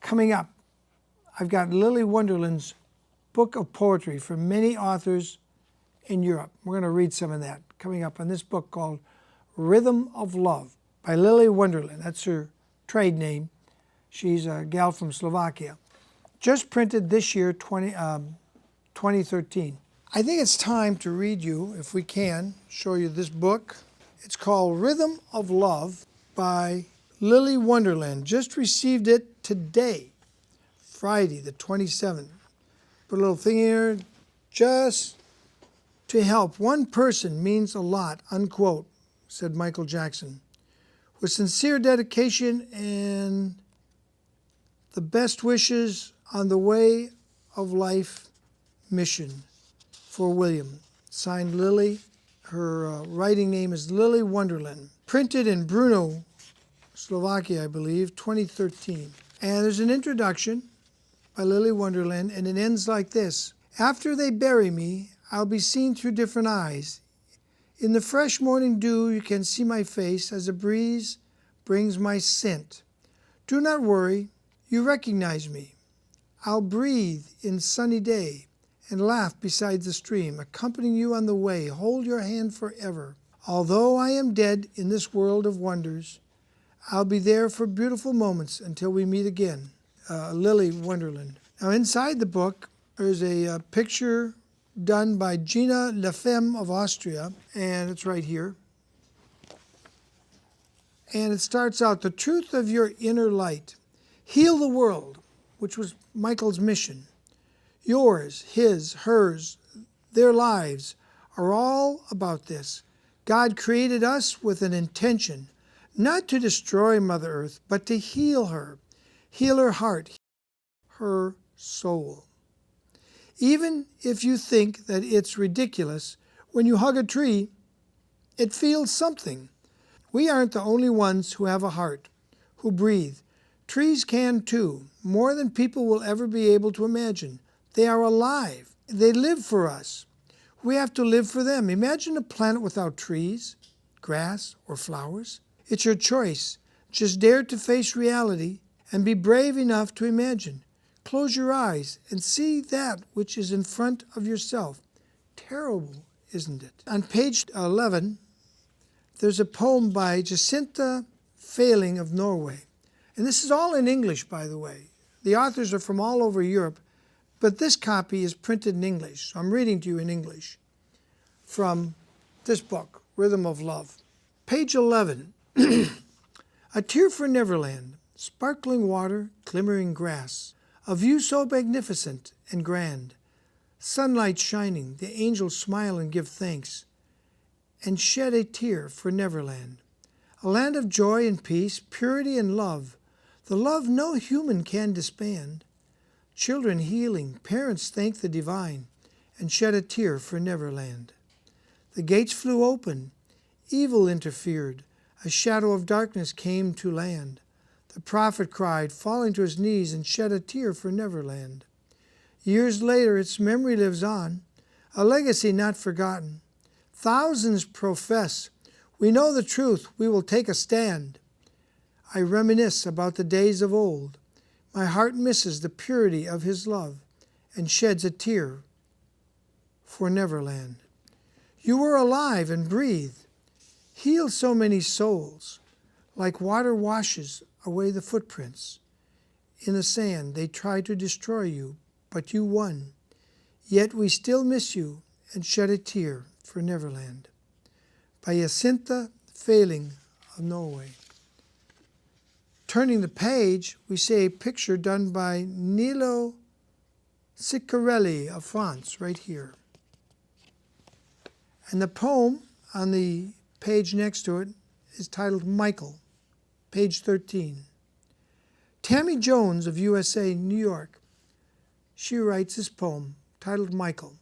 Coming up, I've got Lily Wonderland's book of poetry from many authors in Europe. We're going to read some of that coming up on this book called Rhythm of Love by Lily Wonderland. That's her trade name. She's a gal from Slovakia. Just printed this year, 2013. I think it's time to read you, if we can, show you this book. It's called Rhythm of Love by Lily Wonderland. Just received it today, Friday the 27th. Put a little thing here, just to help one person means a lot, unquote, said Michael Jackson. With sincere dedication and the best wishes on the way of life mission for William. Signed Lily. Her writing name is Lily Wonderland. Printed in Brno, Slovakia, I believe, 2013. And there's an introduction by Lily Wonderland, and it ends like this. After they bury me, I'll be seen through different eyes. In the fresh morning dew, you can see my face as a breeze brings my scent. Do not worry, you recognize me. I'll breathe in sunny day and laugh beside the stream, accompanying you on the way, hold your hand forever. Although I am dead in this world of wonders, I'll be there for beautiful moments until we meet again. Lily Wonderland. Now inside the book, there's a picture done by Gina Lefemme of Austria, and it's right here. And it starts out, the truth of your inner light. Heal the world, which was Michael's mission. Yours, his, hers, their lives are all about this. God created us with an intention, not to destroy Mother Earth, but to heal her heart, her soul. Even if you think that it's ridiculous, when you hug a tree, it feels something. We aren't the only ones who have a heart, who breathe. Trees can too, more than people will ever be able to imagine. They are alive. They live for us. We have to live for them. Imagine a planet without trees, grass, or flowers. It's your choice. Just dare to face reality and be brave enough to imagine. Close your eyes and see that which is in front of yourself. Terrible, isn't it? On page 11, there's a poem by Jacinta Failing of Norway. And this is all in English, by the way. The authors are from all over Europe, but this copy is printed in English. So I'm reading to you in English from this book, Rhythm of Love. Page 11. A tear for Neverland, sparkling water, glimmering grass, a view so magnificent and grand, sunlight shining, the angels smile and give thanks, and shed a tear for Neverland. A land of joy and peace, purity and love, the love no human can disband. Children healing, parents thank the divine, and shed a tear for Neverland. The gates flew open, evil interfered, a shadow of darkness came to land. The prophet cried, falling to his knees, and shed a tear for Neverland. Years later, its memory lives on, a legacy not forgotten. Thousands profess, we know the truth, we will take a stand. I reminisce about the days of old. My heart misses the purity of his love and sheds a tear for Neverland. You were alive and breathed, healed so many souls. Like water washes away the footprints. In the sand they tried to destroy you, but you won. Yet we still miss you and shed a tear for Neverland. By Jacinta Failing of Norway. Turning the page, we see a picture done by Nilo Ciccarelli of France, right here. And the poem on the page next to it is titled Michael, page 13. Tammy Jones of USA, New York, she writes this poem titled Michael.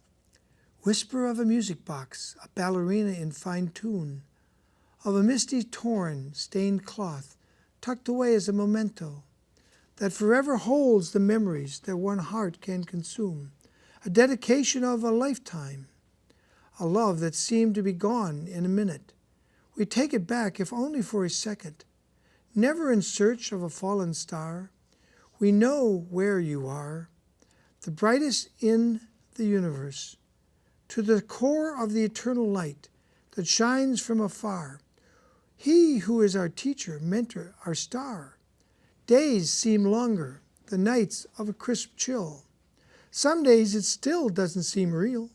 Whisper of a music box, a ballerina in fine tune, of a misty torn, stained cloth, tucked away as a memento, that forever holds the memories that one heart can consume, a dedication of a lifetime, a love that seemed to be gone in a minute. We take it back, if only for a second, never in search of a fallen star. We know where you are, the brightest in the universe, to the core of the eternal light that shines from afar. He who is our teacher, mentor, our star. Days seem longer, the nights of a crisp chill. Some days it still doesn't seem real.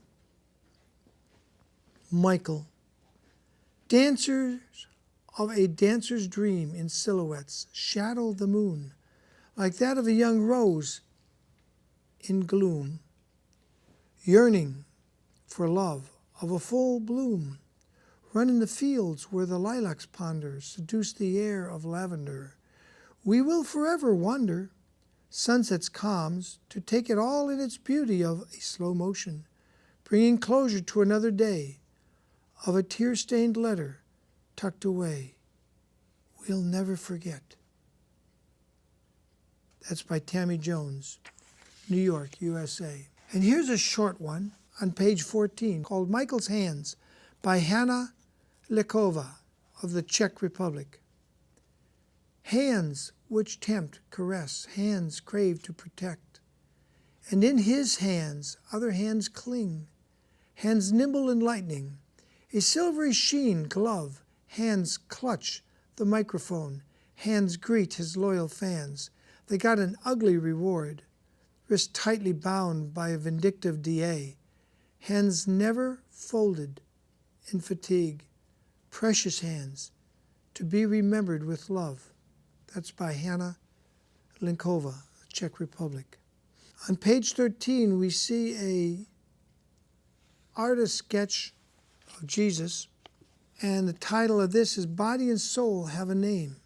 Michael. Dancers of a dancer's dream in silhouettes shadow the moon, like that of a young rose in gloom, yearning for love of a full bloom. Run in the fields where the lilacs ponder, seduce the air of lavender. We will forever wander, sunset's calms, to take it all in its beauty of a slow motion, bringing closure to another day, of a tear-stained letter tucked away. We'll never forget. That's by Tammy Jones, New York, USA. And here's a short one on page 14 called Michael's Hands by Hanna Lekova of the Czech Republic. Hands which tempt, caress, hands crave to protect. And in his hands other hands cling, hands nimble and lightning, a silvery sheen glove, hands clutch the microphone, hands greet his loyal fans. They got an ugly reward, wrist tightly bound by a vindictive DA, hands never folded in fatigue, precious hands to be remembered with love. That's by Hanna Lekova, Czech Republic. On page 13, we see a artist sketch of Jesus, and the title of this is Body and Soul Have a Name,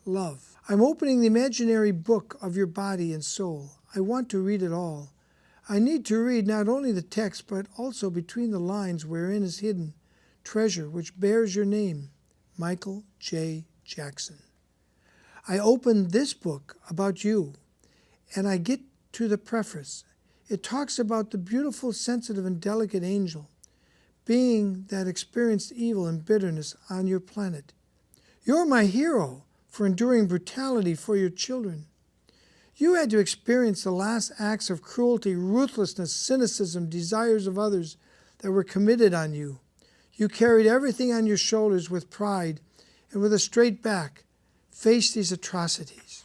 Love. I'm opening the imaginary book of your body and soul. I want to read it all. I need to read not only the text, but also between the lines wherein is hidden treasure which bears your name, Michael J. Jackson. I open this book about you, and I get to the preface. It talks about the beautiful, sensitive, and delicate angel, being that experienced evil and bitterness on your planet. You're my hero for enduring brutality for your children. You had to experience the last acts of cruelty, ruthlessness, cynicism, desires of others that were committed on you. You carried everything on your shoulders with pride and with a straight back faced these atrocities.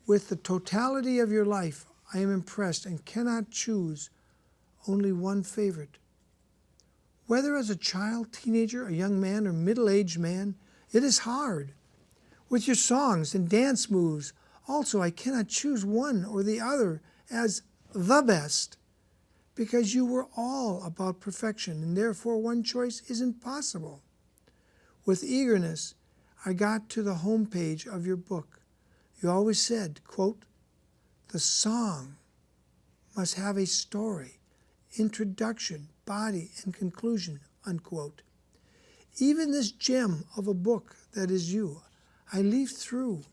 With the totality of your life, I am impressed and cannot choose only one favorite. Whether as a child, teenager, a young man, or middle-aged man, it is hard. With your songs and dance moves, also I cannot choose one or the other as the best, because you were all about perfection, and therefore one choice isn't possible. With eagerness, I got to the home page of your book. You always said, quote, the song must have a story, introduction, body, and conclusion, unquote. Even this gem of a book that is you, I leaf through,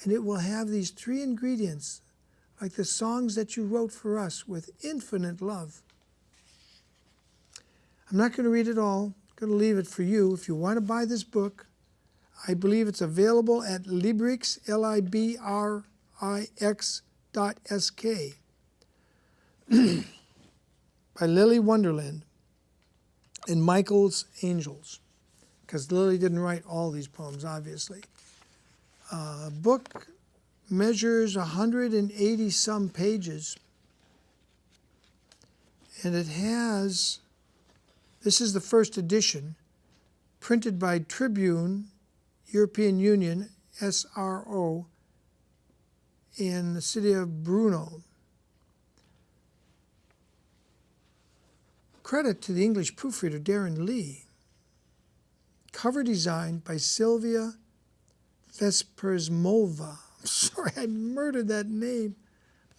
and it will have these three ingredients, like the songs that you wrote for us with infinite love. I'm not going to read it all. I'm going to leave it for you. If you want to buy this book, I believe it's available at Librix, Librix.sk, by Lily Wonderland and Michael's Angels, because Lily didn't write all these poems, obviously. The book measures 180-some pages, and it has, this is the first edition, printed by Tribune, European Union, SRO, in the city of Brno. Credit to the English proofreader, Darren Lee. Cover designed by Sylvia Vespersmova. I'm sorry, I murdered that name.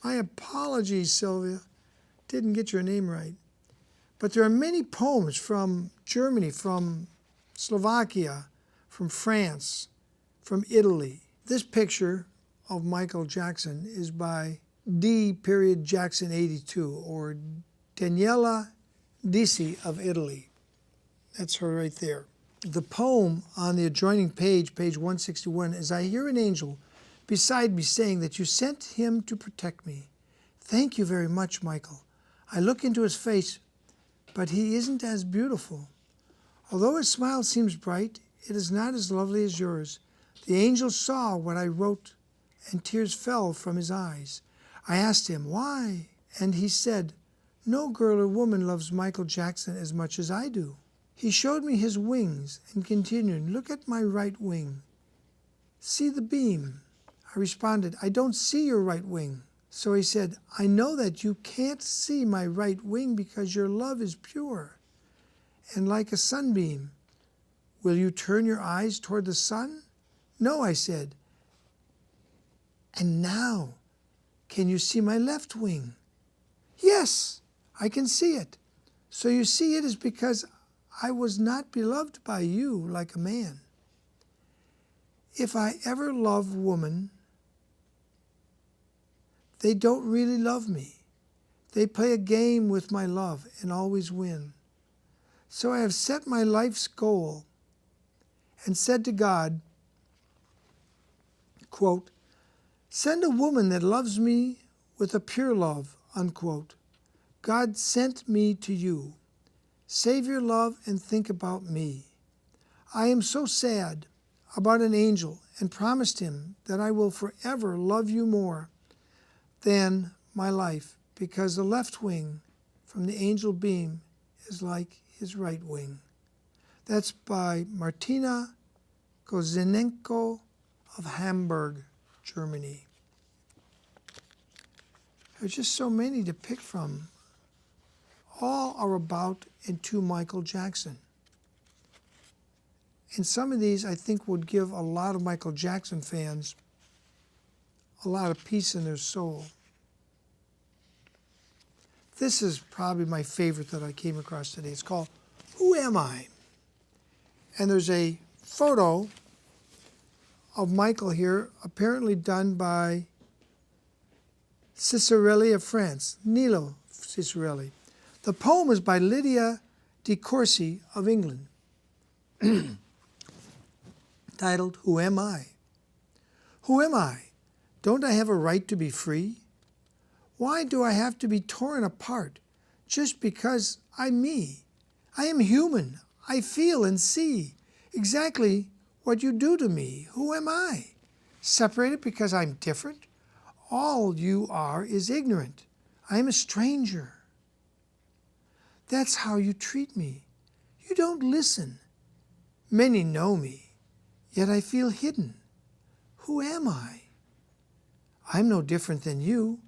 My apologies, Sylvia. Didn't get your name right. But there are many poems from Germany, from Slovakia, from France, from Italy. This picture of Michael Jackson is by D. Jackson 82, or Daniela Disi of Italy. That's her right there. The poem on the adjoining page, page 161, is I hear an angel beside me, saying that you sent him to protect me. Thank you very much, Michael. I look into his face, but he isn't as beautiful. Although his smile seems bright, it is not as lovely as yours. The angel saw what I wrote, and tears fell from his eyes. I asked him, why? And he said, no girl or woman loves Michael Jackson as much as I do. He showed me his wings and continued, look at my right wing. See the beam? I responded, I don't see your right wing. So he said, I know that you can't see my right wing because your love is pure and like a sunbeam. Will you turn your eyes toward the sun? No, I said. And now, can you see my left wing? Yes, I can see it. So you see, it is because I was not beloved by you like a man. If I ever love woman, they don't really love me. They play a game with my love and always win. So I have set my life's goal and said to God, quote, send a woman that loves me with a pure love, unquote. God sent me to you. Save your love and think about me. I am so sad about an angel and promised him that I will forever love you more than my life, because the left wing from the angel beam is like his right wing. That's by Martina Kozinenko of Hamburg, Germany. There's just so many to pick from. All are about and to Michael Jackson. And some of these, I think, would give a lot of Michael Jackson fans a lot of peace in their soul. This is probably my favorite that I came across today. It's called Who Am I? And there's a photo of Michael here, apparently done by Cicerelli of France, Nilo Cicerelli. The poem is by Lydia de Courcy of England, titled, Who Am I? Who am I? Don't I have a right to be free? Why do I have to be torn apart just because I'm me? I am human. I feel and see exactly what you do to me. Who am I? Separated because I'm different? All you are is ignorant. I am a stranger. That's how you treat me. You don't listen. Many know me, yet I feel hidden. Who am I? I'm no different than you.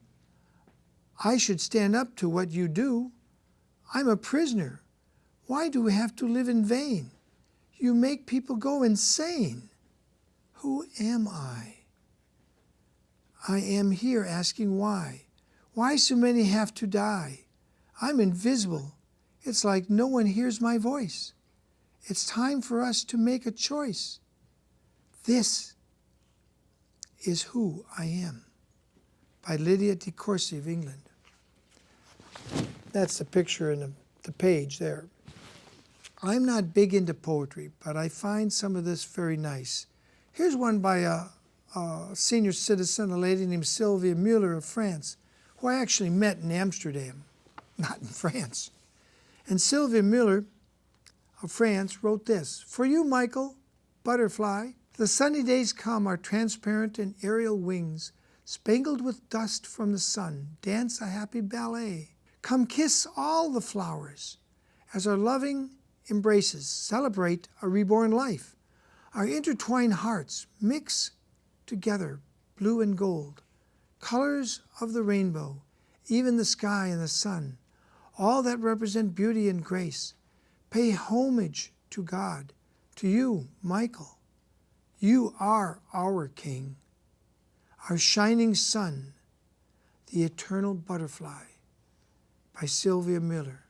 I should stand up to what you do. I'm a prisoner. Why do we have to live in vain? You make people go insane. Who am I? I am here asking why. Why so many have to die? I'm invisible. It's like no one hears my voice. It's time for us to make a choice. This is who I am. By Lydia de Courcy of England. That's the picture in the page there. I'm not big into poetry, but I find some of this very nice. Here's one by a senior citizen, a lady named Sylvia Mueller of France, who I actually met in Amsterdam, not in France. And Sylvia Mueller of France wrote this, For you, Michael, butterfly, the sunny days come, our transparent and aerial wings, spangled with dust from the sun, dance a happy ballet. Come kiss all the flowers as our loving embraces celebrate a reborn life. Our intertwined hearts mix together blue and gold, colors of the rainbow, even the sky and the sun, all that represent beauty and grace. Pay homage to God, to you, Michael. You are our King, our shining sun, the eternal butterfly, by Sylvia Mueller.